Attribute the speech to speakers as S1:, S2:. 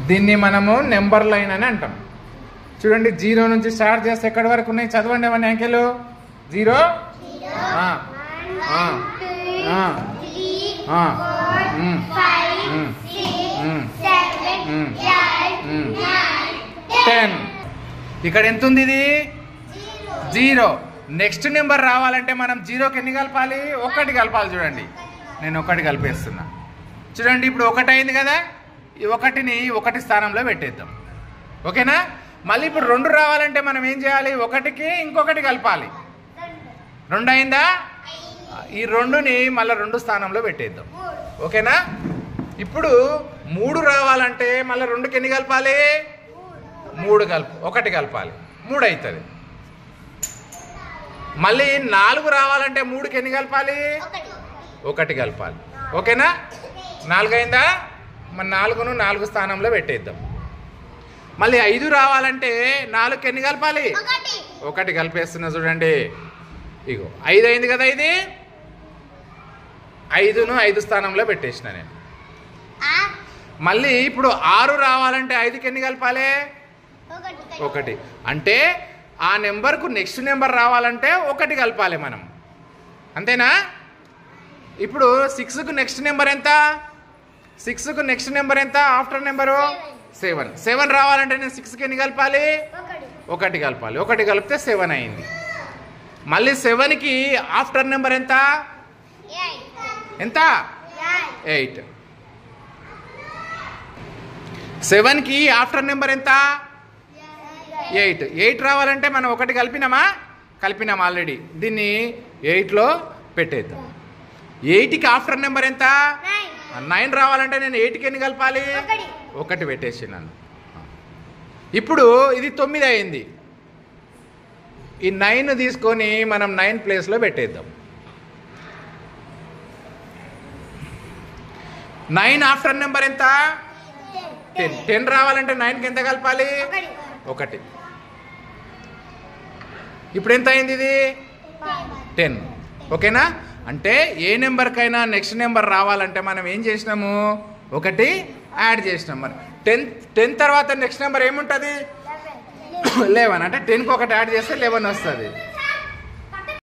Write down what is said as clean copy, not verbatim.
S1: దీన్ని మనము number line అని అంటాం. చూడండి, 0 నుంచి స్టార్ట్ చేస్తే ఎక్కడి వరకు ఉన్నాయి చదవండి అవన్నీ అంకెలు. 0 10. ఇక్కడ ఎంత ఉంది? ఇది 0. నెక్స్ట్ నెంబర్ రావాలంటే మనం 0కి ఎన్ని కలపాలి? 1 కలపాలి. చూడండి, నేను 1 కలిపేస్తున్నా. చూడండి, ఇప్పుడు 1 అయింది కదా, ఈ 1ని 1 స్థానంలో పెట్టేద్దాం. ఓకేనా? మళ్ళీ ఇప్పుడు 2 రావాలంటే మనం ఏం చేయాలి? 1కి ఇంకొకటి కలపాలి. 2 అయిందా? ఈ 2ని మళ్ళీ 2 స్థానంలో పెట్టేద్దాం. ఓకేనా? ఇప్పుడు 3 రావాలంటే మళ్ళీ 2కి ఎన్ని కలపాలి? 1 కలపాలి. 3 అవుతుంది. మళ్ళీ 4 రావాలంటే 3కి ఎన్ని కలపాలి? 1 కలపాలి. ఓకేనా? 4 అయిందా? మన 4ను 4 స్థానంలో పెట్టేద్దాం. మళ్ళీ 5 రావాలంటే 4కి ఎన్ని కలపాలి? 1 కలిపేస్తున్నా. చూడండి, ఇగో 5 అయింది కదా, ఇది 5ను 5 స్థానంలో పెట్టేసిన నేను. మళ్ళీ ఇప్పుడు 6 రావాలంటే 5కి ఎన్ని కలపాలి? 1. అంటే ఆ నెంబర్కు నెక్స్ట్ నెంబర్ రావాలంటే 1 కలపాలి మనం. అంతేనా? ఇప్పుడు 6కు నెక్స్ట్ నెంబర్ ఎంత? 6కు నెక్స్ట్ నెంబర్ ఎంత? After number 7. 7 రావాలంటే నేను 6కి ఎన్ని కలపాలి? 1 కలపాలి. 1 కలిపితే 7 అయింది. మళ్ళీ 7కి ఆఫ్టర్ నెంబర్ ఎంత? 8. 7కి ఆఫ్టర్ నెంబర్ ఎంత? 8. 8 రావాలంటే మనం 1 కలిపినాం ఆల్రెడీ. దీన్ని 8లో పెట్టేద్దాం. 8కి ఆఫ్టర్ నెంబర్ ఎంత? 9 రావాలంటే నేను 8కి ఎన్ని కలపాలి? 1 పెట్టేసినాను. ఇప్పుడు ఇది 9 అయింది. ఈ 9 తీసుకొని మనం 9 ప్లేస్లో పెట్టేద్దాం. 9 ఆఫ్టర్ నెంబర్ ఎంత? 10. 10 రావాలంటే 9కి ఎంత కలపాలి? 1. ఇప్పుడు ఎంత అయింది? ఇది 10. ఓకేనా? అంటే ఏ నెంబర్కైనా నెక్స్ట్ నెంబర్ రావాలంటే మనం ఏం చేసినాము? 1 యాడ్ చేసినాం. మరి 10 తర్వాత నెక్స్ట్ నెంబర్ ఏముంటుంది? 11. అంటే 10కి 1 యాడ్ చేస్తే 11 వస్తుంది.